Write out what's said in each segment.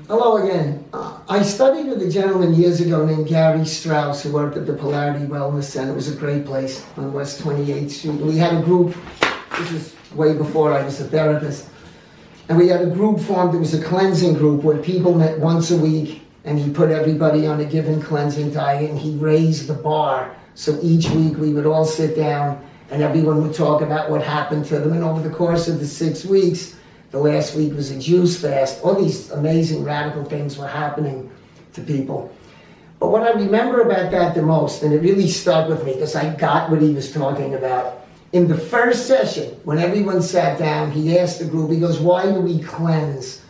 Hello again. I studied with a gentleman years ago named Gary Strauss who worked at the Polarity Wellness Center. It was a great place on West 28th Street. We had a group, this is way before I was a therapist, and we had a group formed. It was a cleansing group where people met once a week, and he put everybody on a given cleansing diet, and he raised the bar. So each week we would all sit down and everyone would talk about what happened to them. And over the course of the 6 weeks, the last week was a juice fast. All these amazing radical things were happening to people. But what I remember about that the most, and it really stuck with me because I got what he was talking about. In the first session, when everyone sat down, he asked the group, he goes, why do we cleanse?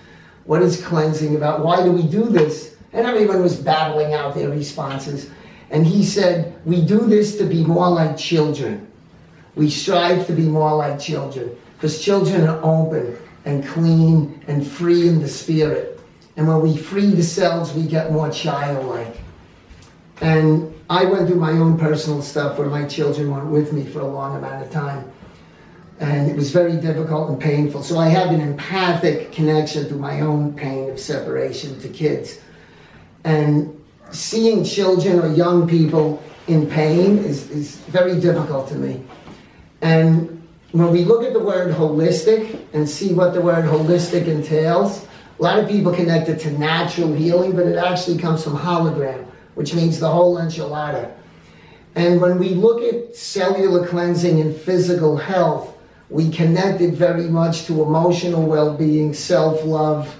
What is cleansing about? Why do we do this? And everyone was babbling out their responses. And he said, we do this to be more like children. We strive to be more like children because children are open and clean and free in the spirit. And when we free the cells, we get more childlike. And I went through my own personal stuff where my children weren't with me for a long amount of time. And it was very difficult and painful. So I have an empathic connection to my own pain of separation to kids. And seeing children or young people in pain is very difficult to me. And when we look at the word holistic and see what the word holistic entails, a lot of people connect it to natural healing, but it actually comes from hologram, which means the whole enchilada. And when we look at cellular cleansing and physical health, we connect it very much to emotional well-being, self-love,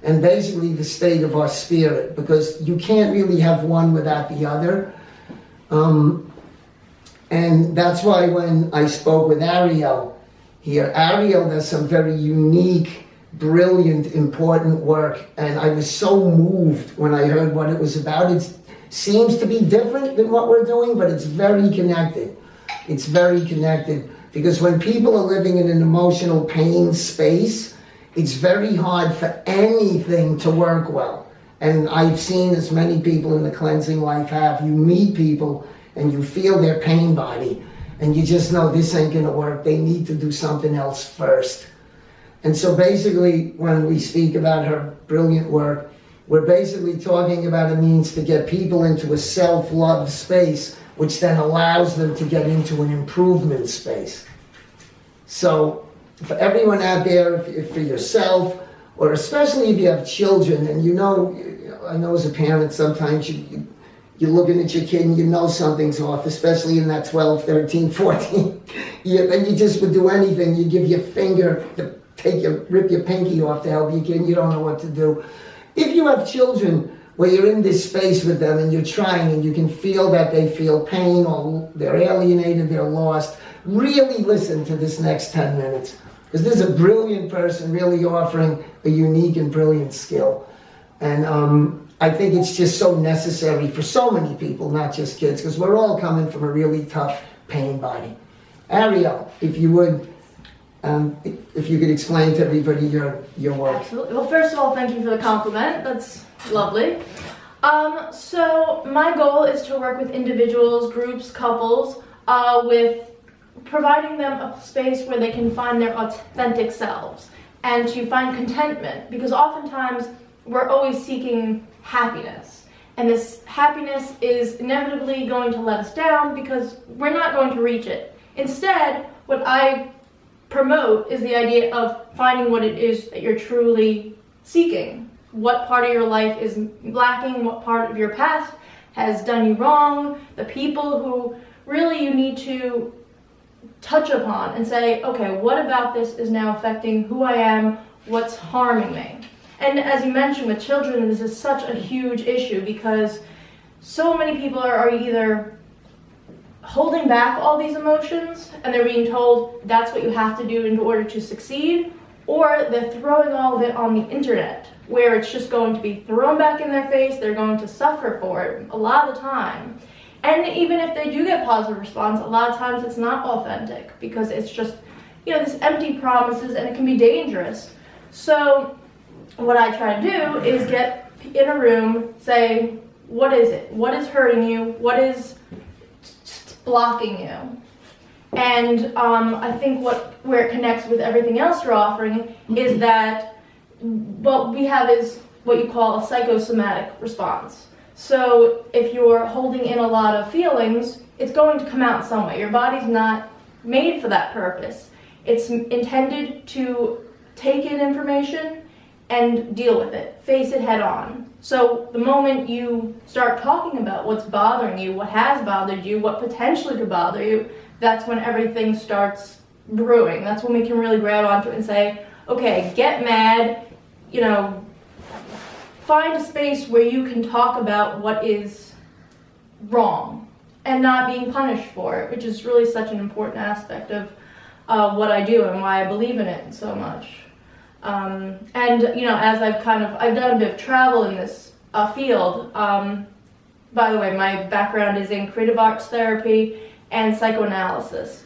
and basically the state of our spirit, because you can't really have one without the other. And that's why when I spoke with Ariel here, Ariel does some very unique, brilliant, important work. And I was so moved when I heard what it was about. It seems to be different than what we're doing, but it's very connected. It's very connected because when people are living in an emotional pain space, it's very hard for anything to work well. And I've seen, as many people in the cleansing life have, you meet people and you feel their pain body, and you just know this ain't gonna work. They need to do something else first. And so basically, when we speak about her brilliant work, we're basically talking about a means to get people into a self-love space, which then allows them to get into an improvement space. So for everyone out there, if for yourself, or especially if you have children, and you know, I know as a parent, sometimes you're looking at your kid and you know something's off, especially in that 12, 13, 14. And you just would do anything. You give your finger to rip your pinky off to help your kid, and you don't know what to do. If you have children where you're in this space with them and you're trying and you can feel that they feel pain or they're alienated, they're lost, really listen to this next 10 minutes. Because this is a brilliant person really offering a unique and brilliant skill. And I think it's just so necessary for so many people, not just kids, because we're all coming from a really tough pain body. Ariel, if you would, if you could explain to everybody your work. Absolutely. Well, first of all, thank you for the compliment. That's lovely. So my goal is to work with individuals, groups, couples, with providing them a space where they can find their authentic selves and to find contentment, because oftentimes we're always seeking happiness, and this happiness is inevitably going to let us down because we're not going to reach it. Instead, what I promote is the idea of finding what it is that you're truly seeking. What part of your life is lacking, what part of your past has done you wrong, the people who really you need to touch upon and say, okay, what about this is now affecting who I am, what's harming me? And as you mentioned with children, this is such a huge issue because so many people are either holding back all these emotions and they're being told that's what you have to do in order to succeed, or they're throwing all of it on the internet where it's just going to be thrown back in their face. They're going to suffer for it a lot of the time. And even if they do get positive response, a lot of times it's not authentic because it's just, this empty promises, and it can be dangerous. So what I try to do is get in a room, say, what is it? What is hurting you? What is blocking you? And I think where it connects with everything else you're offering is that what we have is what you call a psychosomatic response. So if you're holding in a lot of feelings, it's going to come out some way. Your body's not made for that purpose. It's intended to take in information and deal with it, face it head on. So the moment you start talking about what's bothering you, what has bothered you, what potentially could bother you, that's when everything starts brewing. That's when we can really grab onto it and say, okay, get mad, find a space where you can talk about what is wrong and not being punished for it, which is really such an important aspect of what I do and why I believe in it so much. As I've done a bit of travel in this field. By the way, my background is in creative arts therapy and psychoanalysis.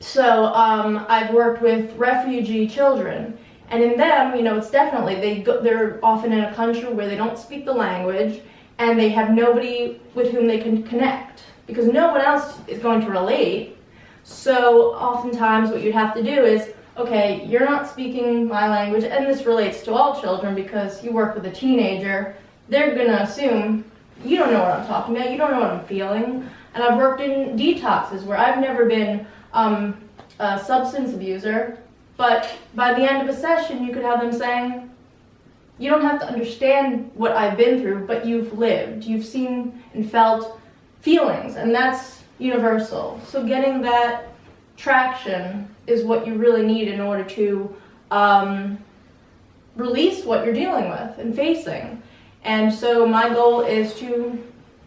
So I've worked with refugee children, and in them, it's definitely they're often in a country where they don't speak the language, and they have nobody with whom they can connect because no one else is going to relate. So oftentimes, what you'd have to do is, okay, you're not speaking my language, and this relates to all children because you work with a teenager. They're gonna assume you don't know what I'm talking about, you don't know what I'm feeling. And I've worked in detoxes where I've never been a substance abuser, but by the end of a session, you could have them saying, you don't have to understand what I've been through, but you've lived, you've seen and felt feelings, and that's universal. So getting that traction is what you really need in order to release what you're dealing with and facing. And so my goal is to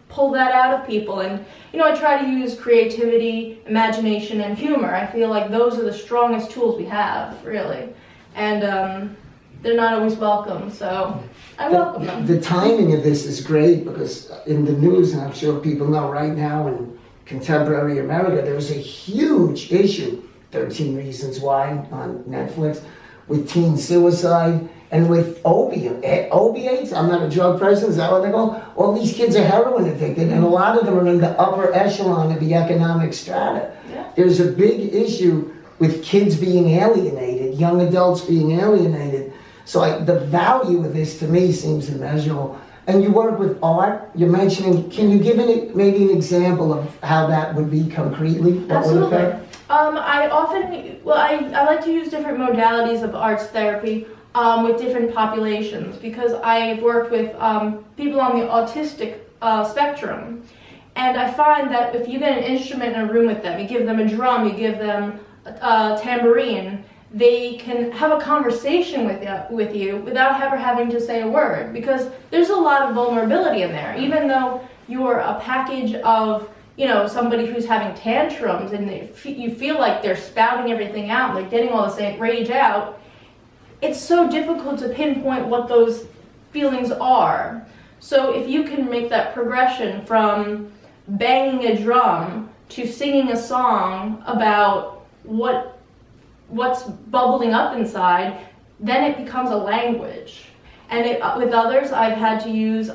pull that out of people. And I try to use creativity, imagination, and humor. I feel like those are the strongest tools we have, really. And they're not always welcome, so I welcome them. The timing of this is great because in the news, and I'm sure people know right now in contemporary America, there's a huge issue, 13 Reasons Why on Netflix, with teen suicide and with opiates. I'm not a drug person, is that what they call? All these kids are heroin addicted, and a lot of them are in the upper echelon of the economic strata. Yeah. There's a big issue with kids being alienated, young adults being alienated. So the value of this to me seems immeasurable. And you work with art, you're mentioning, can you give maybe an example of how that would be concretely? Absolutely. I like to use different modalities of arts therapy with different populations because I've worked with people on the autistic spectrum. And I find that if you get an instrument in a room with them, you give them a drum, you give them a tambourine, they can have a conversation with you without ever having to say a word, because there's a lot of vulnerability in there. Even though you're a package of, somebody who's having tantrums and you feel like they're spouting everything out, they're getting all this rage out, it's so difficult to pinpoint what those feelings are. So if you can make that progression from banging a drum to singing a song about what's bubbling up inside, then it becomes a language. And with others, I've had to use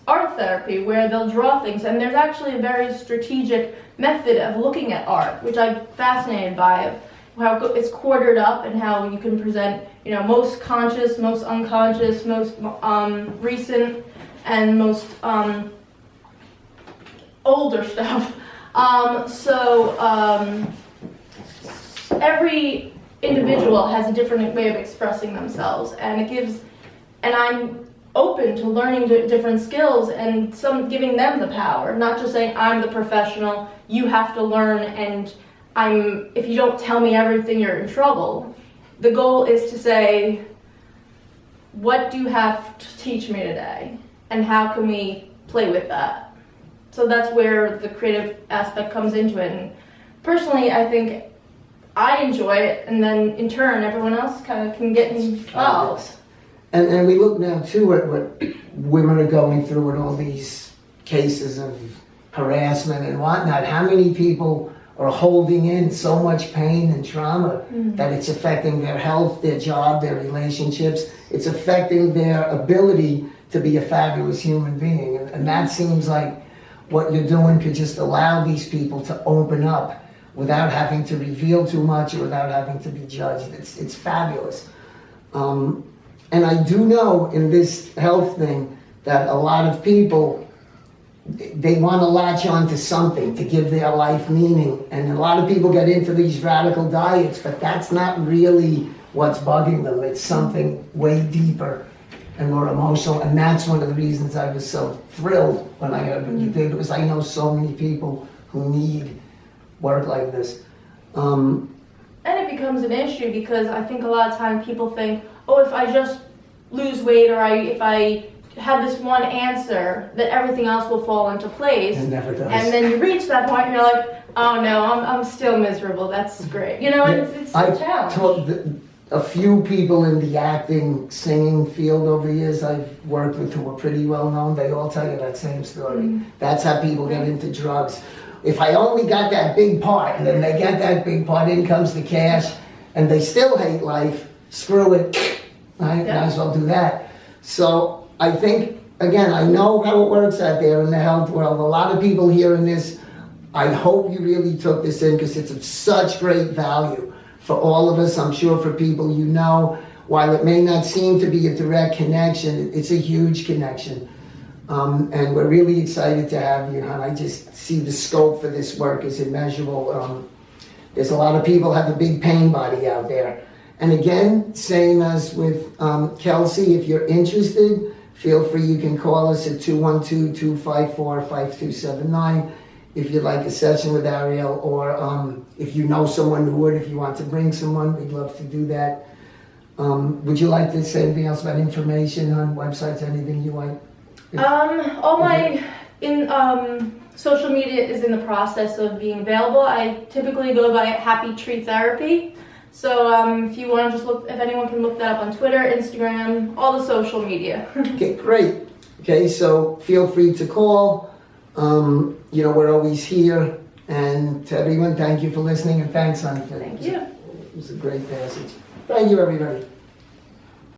art therapy, where they'll draw things, and there's actually a very strategic method of looking at art, which I'm fascinated by, of how it's quartered up and how you can present, most conscious, most unconscious, most recent, and most older stuff. Every individual has a different way of expressing themselves, and I'm open to learning different skills and giving them the power, not just saying I'm the professional, you have to learn, and if you don't tell me everything, you're in trouble. The goal is to say, what do you have to teach me today, and how can we play with that? So that's where the creative aspect comes into it. And personally, I think I enjoy it, and then in turn, everyone else kind of can get involved. And we look now too at what women are going through with all these cases of harassment and whatnot. How many people are holding in so much pain and trauma that it's affecting their health, their job, their relationships. It's affecting their ability to be a fabulous human being. And that seems like what you're doing could just allow these people to open up without having to reveal too much or without having to be judged. It's fabulous. And I do know in this health thing that a lot of people, they want to latch on to something to give their life meaning. And a lot of people get into these radical diets, but that's not really what's bugging them. It's something way deeper and more emotional. And that's one of the reasons I was so thrilled when I heard what you did, because I know so many people who need work like this. And it becomes an issue because I think a lot of times people think, oh, if I just lose weight or if I have this one answer, that everything else will fall into place. It never does. And then you reach that point and you're like, oh no, I'm still miserable. That's great. You know, Yeah, it's a challenge. A few people in the acting, singing field over the years I've worked with who are pretty well known, they all tell you that same story. That's how people get into drugs. If I only got that big part, and then they get that big part, in comes the cash, and they still hate life, screw it, I might as well do that. So I think, again, I know how it works out there in the health world. A lot of people hearing this, I hope you really took this in because it's of such great value for all of us. I'm sure for people you know, while it may not seem to be a direct connection, it's a huge connection. And we're really excited to have you, and I just see the scope for this work is immeasurable. There's a lot of people have a big pain body out there. And again, same as with Kelsey, if you're interested, feel free, you can call us at 212-254-5279 if you'd like a session with Ariel, or if you know someone who would, if you want to bring someone, we'd love to do that. Would you like to say anything else about information on websites, anything you like? All my social media is in the process of being available. I typically go by Happy Tree Therapy. So if you want to just look, if anyone can look that up on Twitter, Instagram, all the social media. Okay, great. Okay, so feel free to call. You know, we're always here. And to everyone, thank you for listening, and thanks, honey. Thank you. It was a great passage. Thank you, everybody.